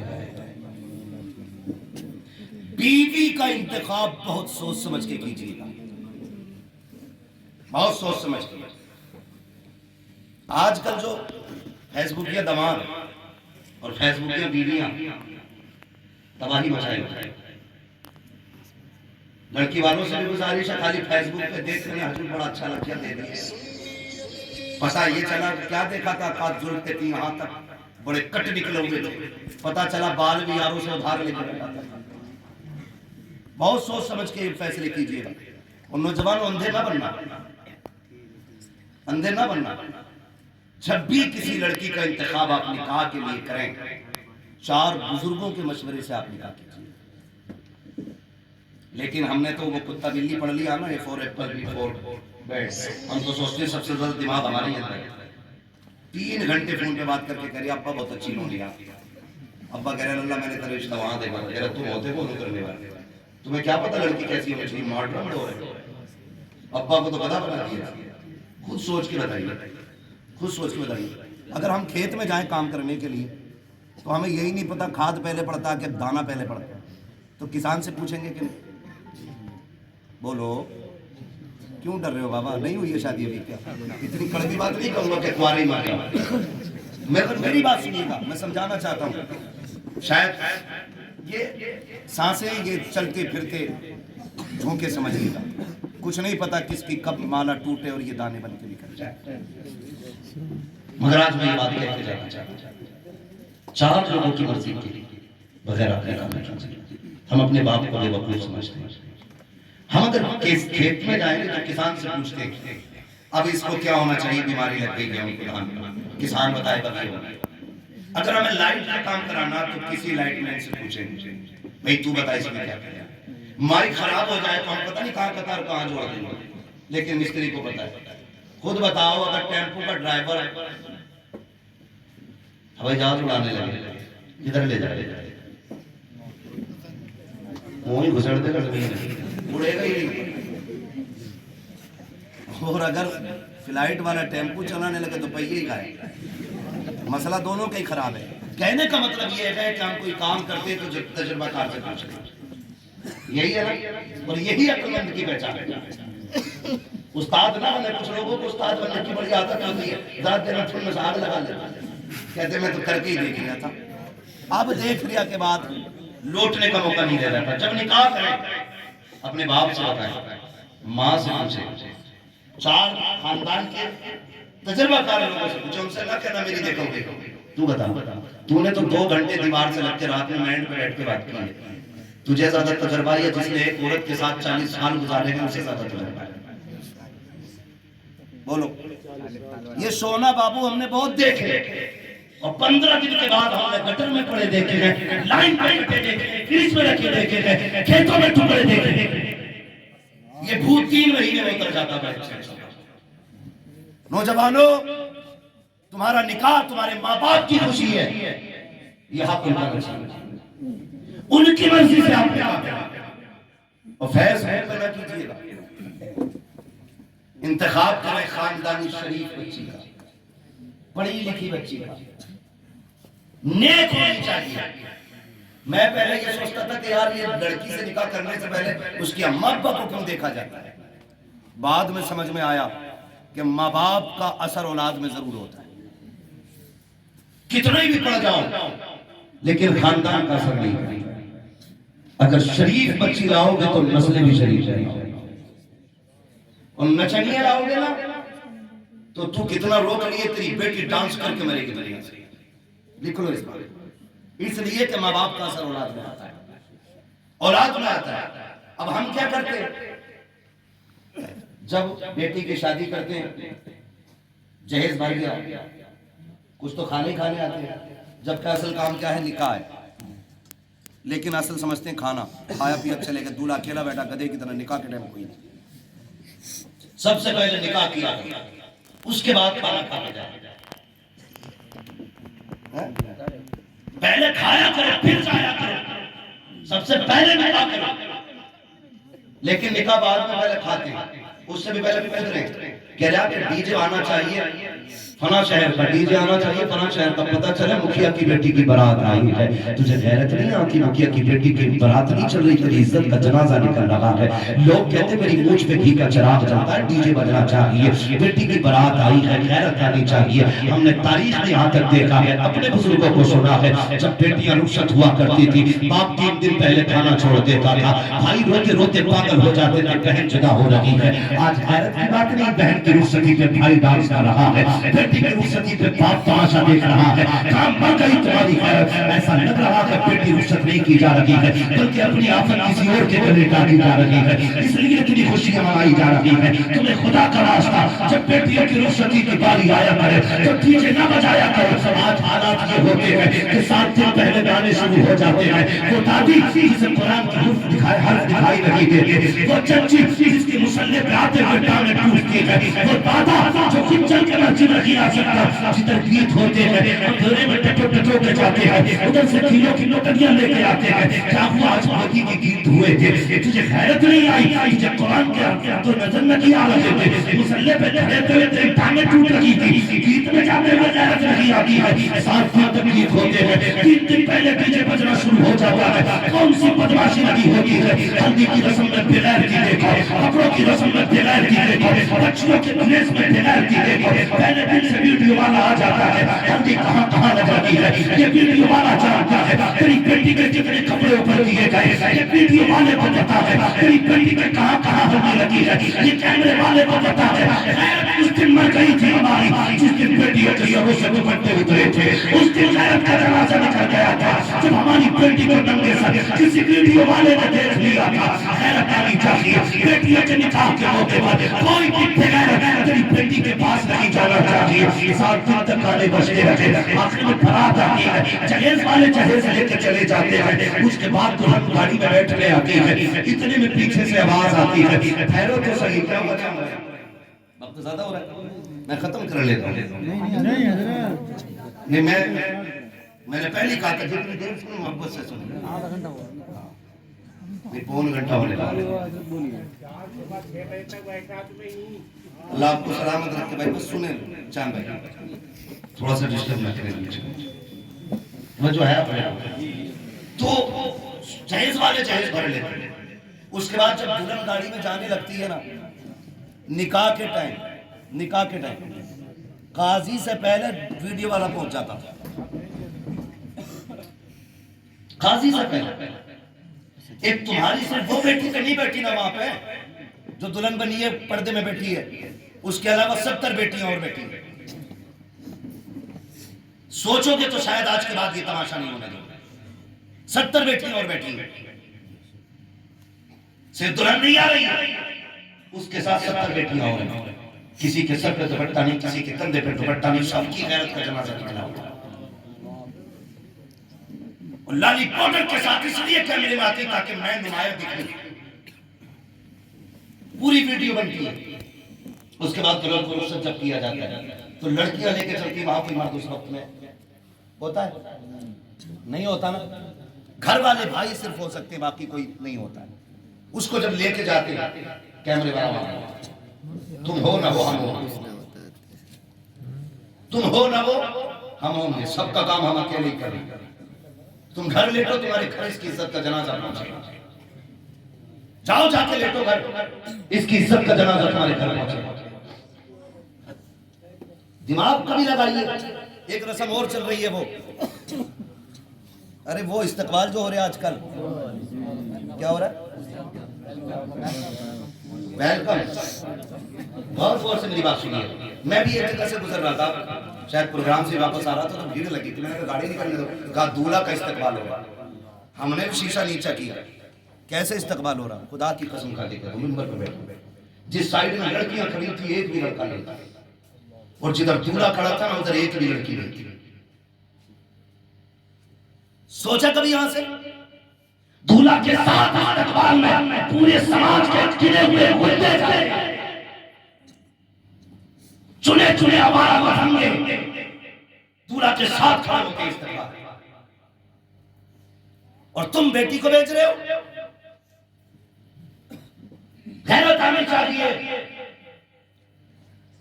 بیوی کا انتخاب بہت سوچ سمجھ کے کیجیے گا، بہت سوچ سمجھ کے۔ آج کل جو فیس بکیاں دماغ اور فیس بکیاں بیویاں تباہی مچائی ہوئی۔ لڑکی والوں سے بھی گزارش ہے خالی فیس بک پہ دیکھ رہے ہیں حضور بڑا اچھا لگتا دے دیا، پتہ یہ چلا کیا دیکھا تھا، خاص ضرورت تھی یہاں تک بڑے کٹ نکلے ہوئے تھے، پتہ چلا بال بھی یاروں سے ادھار لے کے رکھا تھا۔ بہت سوچ سمجھ کے فیصلے کیجیے گا، اور نوجوانوں اندھے نہ بننا، اندھے نہ بننا۔ جب بھی کسی لڑکی کا انتخاب آپ نکاح کے لیے کریں، 4 بزرگوں کے مشورے سے آپ نکاح کیجیے۔ لیکن ہم نے تو وہ کتا بلی پڑھ لیا نا، A for apple, B for birds۔ ہم تو سوچتے ہیں سب سے زیادہ دماغ ہمارے اندر ہے۔ 3 گھنٹے فون پہ بات کر کے کہہ رہی ابا بہت اچھی لوں لیا، ابا کہہ رہے ہیں اللہ میں نے تیرا رشتہ وہاں دیکھا، کہہ رہا تم ہوتے کون کرنے والے، تمہیں کیا پتہ لڑکی کیسی ہونی چاہیے، ماڈرن ہو رہے، ابا کو تو پتہ بنا دیا۔ خود سوچ کے بتائیے، خود سوچ کے بتائیے۔ اگر ہم کھیت میں جائیں کام کرنے کے لیے تو ہمیں یہی نہیں پتا کھاد پہلے پڑتا کہ دانا پہلے پڑتا، تو کسان سے پوچھیں گے کہ بولو کیوں ڈر رہے ہو بابا، نہیں ہوئی ہے شادی ابھی کیا؟ اتنی کڑوی بات نہیں کہوں گا کہ کنواری ماں، میری بات سنیے گا، میں سمجھانا چاہتا ہوں۔ شاید یہ سانسیں یہ چلتے پھرتے جھونکے سمجھیے گا، کچھ نہیں پتا کس کی کب مالا ٹوٹے اور یہ دانے بن کے نکل جائے۔ مگر آج میں یہ بات کہہ کے جانا چاہتا ہوں، 4 لوگوں کی مرضی کے بغیر اپنے کام نہیں کر سکتے۔ ہم اپنے باپ کو بے وقوف سمجھتے ہیں۔ ہم اگر کھیت میں جائیں گے تو کسان سے پوچھتے ہیں اب اس کو کیا ہونا چاہیے، بیماری لگ گئی گیہوں کو دھان میں، کسان بتائے گا کیا ہونا۔ اگر ہمیں لائٹ کا کام کرانا تو کسی لائٹ مین سے پوچھیں گے بھئی تو بتا اس میں کیا کریں۔ مائک خراب ہو جائے تو ہم پتہ نہیں کہاں قطار کہاں جوڑ دیں گے، لیکن مستری کو پتہ ہے۔ خود بتاؤ اگر ٹیمپو کا ڈرائیور ہوائی جہاز اڑانے لگے کدھر لے جائے، وہیں گھسڑتے کر زمین اڑے گا ہی نہیں۔ اور اگر فلائٹ والا ٹیمپو چلانے لگے تو پہیے ہی کھائے، مسئلہ دونوں کا ہی خراب ہے۔ کہنے کا مطلب یہ ہے کہ ہم کوئی کام کرتے تو تجربہ کار سے پوچھیں، یہی ہے نا، اور یہی عقل مند کی پہچان ہے۔ استاد نہ بنے، کچھ لوگوں کو استاد بننے کی بڑی عادت ہوتی ہے، ذات دن پھر میں آگ لگا لیتے، کہتے میں تو کر کے ہی دیکھ لیا تھا۔ اب دیکھ لیا کے بعد لوٹنے کا موقع نہیں دے رہا تھا۔ جب نکاح کریں اپنے باپ سے بتائیں، ماں سے پوچھیں، 4 خاندان کے تجربہ کار لوگوں سے پوچھیں، ان سے نہ کہنا میری دیکھو گے، تو بتا تو نے تو 2 گھنٹے دیوار سے لگ کے رات میں مینڈ پہ بیٹھ کے بات کی ہے، تجھے زیادہ تجربہ ہے جس نے ایک عورت کے ساتھ 40 سال گزارے گا اسے زیادہ تجربہ ہے۔ بولو، یہ سونا بابو ہم نے بہت دیکھے، اور 15 دن کے بعد ہم نے گٹر میں پڑے دیکھے ہیں، لائن پہ کٹے دیکھے ہیں، فریج میں رکھے دیکھے ہیں، کھیتوں میں ٹکڑے دیکھے ہیں۔ یہ بھوت 3 مہینے میں اتر جاتا ہے۔ نوجوانوں، تمہارا نکاح تمہارے ماں باپ کی خوشی ہے، یہ حق ان کا نصیب، ان کی مرضی سے آپ نکاح کریں اور فیض پیدا کیجیے گا۔ انتخاب کریں خاندانی شریف بچی کا، پڑھی لکھی بچی کا، نیک ہونی چاہیے۔ میں پہلے یہ سوچتا تھا کہ یار یہ لڑکی سے نکاح کرنے سے پہلے اس کی اماں ابا کو کیوں دیکھا جاتا ہے، بعد میں سمجھ میں آیا کہ ماں باپ کا اثر اولاد میں ضرور ہوتا ہے۔ کتنے بھی پڑھ جاؤ لیکن خاندان کا اثر نہیں ہے۔ اگر شریف بچی لاؤ گے تو نسلیں بھی شریف رہیں گے، اور نچنیاں لاؤ گے نا تو تو کتنا روک لیے تیری بیٹی ڈانس کر کے مرے گی دنیا سے۔ لکھ لو اس بارے، اس لیے کہ ماں باپ کا اثر اولاد میں آتا ہے، اولاد میں آتا ہے۔ اب ہم کیا کرتے ہیں، جب بیٹی کی شادی کرتے ہیں جہیز بھائی گیا، کچھ تو کھانے آتے ہیں، جبکہ اصل کام کیا ہے، نکاح ہے، لیکن اصل سمجھتے ہیں کھانا، کھایا پیا چلے گئے، دولہا اکیلا بیٹھا گدھے کی طرح، نکاح کے ٹائم کوئی نہیں۔ سب سے پہلے نکاح کیا گیا، اس کے بعد کھانا کھایا جائے، پہلے کھایا کرو پھر جایا کرو، سب سے پہلے نکاح کرو۔ لیکن نکاح بعد میں پہلے کھاتے ہیں، اس سے بھی پہلے پوچھ رہے ہیں کہ جا کے ڈی جے آنا چاہیے، فلاں شہر کا ڈی جے آنا چاہیے، فلاں شہر کا، پتہ چلے مکھیا کی بیٹی کی بارات آئی ہے، تجھے غیرت نہیں آتی، مکھیا کی بیٹی کی بارات نہیں چل رہی، تیری عزت کا جنازہ نکل رہا ہے، لوگ کہتے میری مونچھ پہ گھی کا چراغ جلتا ہے، ڈی جے بجنا چاہیے، بیٹی کی بارات آئی ہے، غیرت آنی چاہیے۔ ہم نے تاریخ میں یہاں تک دیکھا ہے، اپنے بزرگوں کو سنا ہے، جب بیٹیاں رخصت ہوا کرتی تھی، باپ 3 دن پہلے کھانا چھوڑ دیتا تھا، بھائی روتے روتے پاگل ہو جاتے تھے، بہن جدا ہو رہی ہے۔ آج غیرت کی بات نہیں، بہن کی رخصتی پہ بھائی ڈانس کر رہا ہے، بیٹی کی رخصتی پہ باپ تماشا دیکھ رہا ہے، کام مر گئی تمہاری غیرت۔ ایسا لگ رہا ہے بیٹی رخصت نہیں کی جا رہی ہے، بلکہ اپنی آفت کسی اور کے گلے ڈالی جا رہی ہے، اس لیے اتنی خوشیاں منائی جا رہی ہیں۔ تمہیں خدا کا واسطہ جب بیٹیوں کی رخصتی کی باری آیا کرے تو ڈی جے نہ بجایا کرو۔ آج حالات یہ ہوتے ہیں کہ 7 دن پہلے گانے شروع ہو جاتے ہیں، وہ دادی جسے قرآن کی حرف دکھائی نہیں دیتے، وہ چچی جس کے مسلح پہ آتے ہوئے ٹانگیں ٹوٹتی ہیں، وہ دادا جو خود چل کے مسجد نہیں آ سکتا، جدھر گیت ہوتے ہیں اندھیرے میں ٹٹو کے جاتے ہیں، ادھر سے کلو کٹیاں لے کے آتے ہیں۔ کیا ہوا آج مودی کے گیت ہوئے تھے، تجھے غیرت نہیں آئی، تجھے قرآن کے تو نظر نہیں آ رہے تھے، مسلح پہ کھڑے ہوئے تیری ٹانگیں ٹوٹ رہی تھی، گیت میں جاتے ہوئے غیرت نہیں آتی ہے۔ 7 دن تک گیت ہوتے ہیں، 3 دن پہلے ڈی جے بجنا شروع ہو جاتا ہے۔ کون سی بدماشی لگی ہوتی ہے، ہلدی کی رسم میں بغیر کی دیکھو، کپڑوں کی رسم میں بغیر کی دیکھو، بچوں کے ڈریس میں بغیر کی دیکھو، پہلے دن سے ویڈیو والا آ جاتا ہے، ہلدی کہاں لگ رہی ہے، یہ ویڈیو والا جانتا ہے، تیری بیٹی کے کتنے کپڑے اوپر دیے گئے، یہ ویڈیو والے کو پتا ہے، تیری بیٹی کے کہاں ہلدی لگی ہے، یہ کیمرے والے کو پتا ہے۔ اس دن مر گئی تھی ہماری، جس دن بیٹیوں کے سروں سے دوپٹے اترے تھے، اس دن غیرت کا جنازہ نکل گیا تھا، جب ہماری بیٹی کو ننگے سر کسی ویڈیو والے نے دیکھ لیا تھا۔ غیرت آنی چاہیے، بیٹیوں کے نکاح کے موقع پر کوئی بھی بغیر تیری بیٹی کے پاس نہیں جانا چاہیے۔ 7 دن تک گانے بجتے رہے، آخر میں بارات آتی ہے، جہیز والے جہیز لے کے چلے جاتے ہیں، اس کے بعد تو ہم گاڑی میں بیٹھنے آتے ہیں، اتنے میں پیچھے سے آواز آتی ہے، ٹھہرو تو صحیح، کیا ہوا کیا ہوا؟ وقت زیادہ ہو رہا ہے، میں ختم کر لیتا ہوں۔ نہیں میں نے پہلی کہا تھا جتنی دیر سنو محبت سے سنو، نہیں 1.25 گھنٹہ ہونے لگا۔ اللہ آپ کو سلامت رکھے بھائی، بس سنیں چاند بھائی، تھوڑا سا ڈسٹرب نہ کریں دیجیے، وہ جو ہے اپنے تو جہیز والے جہیز بھر لیتے ہیں۔ اس کے بعد جب دلہن گاڑی میں جانے لگتی ہے نا، نکاح کے ٹائم قاضی سے پہلے ویڈیو والا پہنچ جاتا تھا، قاضی سے پہلے۔ ایک تمہاری صرف وہ بیٹی تو نہیں بیٹھی نا وہاں پہ جو دلہن بنی ہے پردے میں بیٹھی ہے، اس کے علاوہ 70 بیٹیاں اور بیٹھی ہیں۔ سوچو گے تو شاید آج کے بعد یہ تماشا نہیں ہونے دو، 70 بیٹیاں اور بیٹھی ہیں، صرف دلہن نہیں آ رہی ہے، اس کے ساتھ 70 بیٹیاں اور ہیں، کسی کے سر پہ دوپٹہ نہیں، کسی کے کندھے پہ دوپٹہ نہیں، سب کی غیرت کا جنازہ نکلا ہوا ہے۔ اور لالی پاؤڈر کے ساتھ اس لیے کیمرے میں آتی تاکہ میں نمایاں دکھوں. پوری ویڈیو بنتی ہے. اس کے بعد کلر کو رخصت جب کیا جاتا ہے تو لڑکیاں لے کے چلتی وہاں کوئی مرد اس وقت میں ہوتا ہے؟ نہیں ہوتا نا. گھر والے بھائی صرف ہو سکتے ہیں, باقی کوئی نہیں ہوتا ہے. اس کو جب لے کے جاتے ہیں کیمرے والا, تم ہو نہ ہو ہم ہوں, تم ہو نہ ہو ہم ہوں گے, سب کا کام ہم اکیلے کریں گے. تم گھر لیٹو, تمہارے گھر اس کی عزت کا جنازہ پہنچے گا. جاؤ جا کے لیٹو گھر, اس کی عزت کا جنازہ تمہارے گھر پہنچے گا. دماغ کبھی لگائیے. ایک رسم اور چل رہی ہے, وہ ارے وہ استقبال جو ہو رہا ہے آج کل, کیا ہو رہا ہے؟ ویلکم. غور غور سے میری بات سنیے. میں بھی ایک جگہ سے گزر رہا تھا, شاید پروگرام سے واپس آ رہا تھا تو بھیڑ لگی تھی. میں نے کہا گاڑی نکالنے دو. کہا دولہا کا استقبال ہو رہا. ہم نے شیشہ نیچا کیا. کیسے استقبال ہو رہا؟ خدا کی قسم کھا کے کہا, منبر پہ بیٹھے جس سائیڈ میں لڑکیاں کھڑی تھی ایک بھی لڑکا نہیں تھا, اور جدھر دولہا کھڑا تھا نا ادھر ایک بھی لڑکی نہیں تھی. سوچا کبھی یہاں سے دولہا کے ساتھ استقبال میں پورے سماج کے گنے ہوئے ہوتے جائے, چنے چنے آوارہ بھنگے دولہا کے ساتھ کھڑے ہوتے استقبال, اور تم بیٹی کو بیچ رہے ہو. غیرت آنی چاہیے.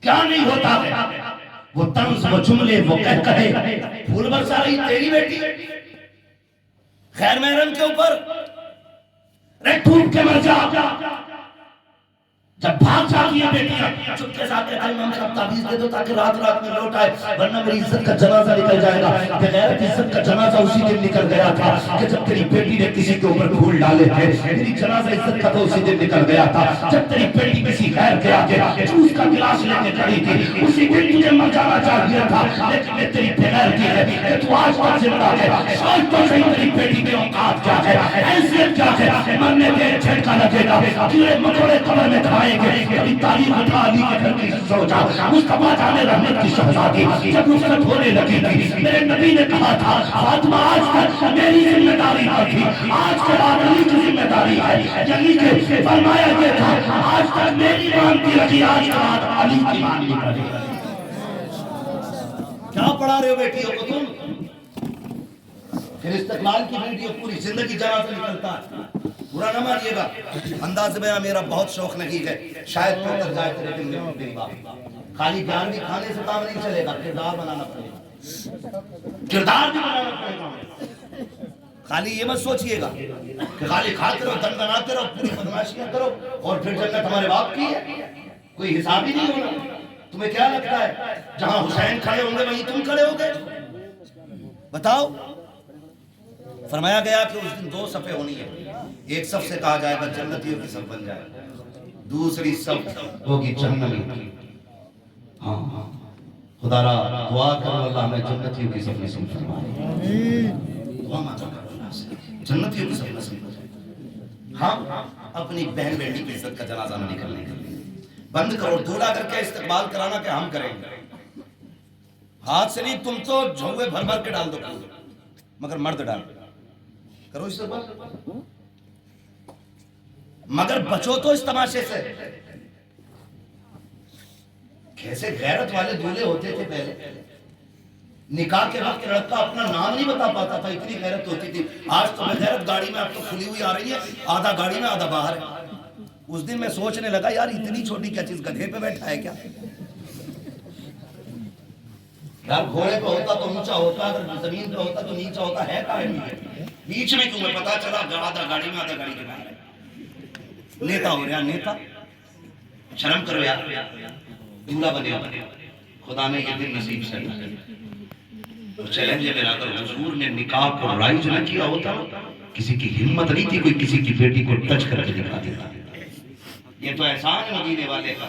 کیا نہیں ہوتا ہے وہ طنز وہ جملے وہ کہے پھول برسا رہی تیری بیٹی غیر محرم کے اوپر. رے ٹوٹ کے مر جا. جب بھاگ جاتی ہیں بیٹیاں چپکے سے آتے ہیں, امام صاحب تعویذ دے دو تاکہ رات رات میں لوٹ آئے, ورنہ میری عزت کا جنازہ نکل جائے گا. بغیرت عزت کا جنازہ اسی دن نکل گیا تھا کہ جب تیری بیٹی نے کسی کے اوپر پھول ڈالے تھے. میری جنازہ عزت کا تو اسی دن نکل گیا تھا جب تیری بیٹی کسی غیر کے آگے جوس کا گلاس لے کے کھڑی تھی. اسی دن تجھے مر جانا چاہیے تھا, لیکن میں تیری بغیر کی ہے کہ تو آج تک زندہ ہے. سوچ تو صحیح تیری بیٹی کے اوقات کیا ہے, حیثیت کیا ہے. مرنے دے جھٹکا لگے گا, کیڑے مکوڑے قبر میں کھائیں گے. کبھی تاریخ اٹھا علی کے گھر کی سوچا, مصطفیٰ جان رحمت کی شہزادی جب رخصت ہونے لگی تھی, میرے نبی نے کہا تھا فاطمہ آج تک میری ذمہ داری نہ تھی, آج کے بعد علی کی ذمہ داری ہے. علی کے فرمایا یہ تھا آج تک میری مانتی رہی, آج کے بعد علی کی مانتی رہی. کیا پڑھا رہے ہو بیٹیوں کو تم؟ پھر استقبال کی ویڈیو پوری زندگی جہاں سے نکلتا ہے. برا نہ مانیے گا, انداز بیاں میرا بہت شوق نہیں ہے, شاید تو اتر جائے تیرے دل میں میری بات. خالی جان بھی کھانے سے کام نہیں چلے گا, کردار بنانا پڑے گا, کردار بھی بنانا پڑے گا. خالی یہ مت سوچئے گا کہ خالی کھاتے رہو, دن بناتے رہو, پوری بدماشیاں کرو اور پھر جنت ہمارے باپ کی ہے. کوئی حساب ہی نہیں ہونا. تمہیں کیا لگتا ہے جہاں حسین کھڑے ہوں گے وہیں تم کھڑے ہو گے؟ بتاؤ. فرمایا گیا کہ اس دن دو صفیں ہونی ہیں. ایک صف سے کہا جائے گا جنتیوں کی صف بن جائے, دوسری صف ہوگی جہنمیوں کی. ہاں خدا را دعا کرو اللہ ہمیں جنتیوں کی صف نصیب فرمائے. دعا مانگا کرو اللہ سے جنتیوں کی صف نصیب فرمائے. ہم اپنی بہن بیٹی کی عزت کا جنازہ نہ نکلنے کا بند کرو. دولہا کر کے استقبال کرانا کہ ہم کریں گے, ہاتھ سے نہیں. تم تو جھوے بھر بھر کے ڈال دو, مگر مرد ڈال کرو استقبال, مگر بچو تو اس تماشے سے. کیسے غیرت والے دولہے ہوتے تھے پہلے. نکاح کے وقت لڑکا اپنا نام نہیں بتا پاتا تھا, اتنی غیرت ہوتی تھی. آج تو غیرت گاڑی میں آپ کو کھلی ہوئی آ رہی ہے, آدھا گاڑی میں آدھا باہر ہے. اس دن میں سوچنے لگا یار اتنی چھوٹی کیا چیز, گدھے پہ بیٹھا ہے کیا؟ یار گھوڑے پہ ہوتا تو اونچا ہوتا, اگر زمین پہ ہوتا تو نیچا ہوتا. ہے کہاں بیچ میں کیوں؟ میں پتا چلا آدھا گاڑی میں آدھا گاڑی کے باہر. نیتا ہو رہا نیتا, شرم کرو یار. دولہا بنے ہو, خدا نے یہ دن نصیب سے تو چیلنج ہے میرا. اگر حضور نے نکاح کو رائج نہ کیا ہوتا, کسی کی ہمت نہیں تھی کوئی کسی کی بیٹی کو ٹچ کر کے دکھا دیتا. یہ تو احسان ہے مدینے والے کا.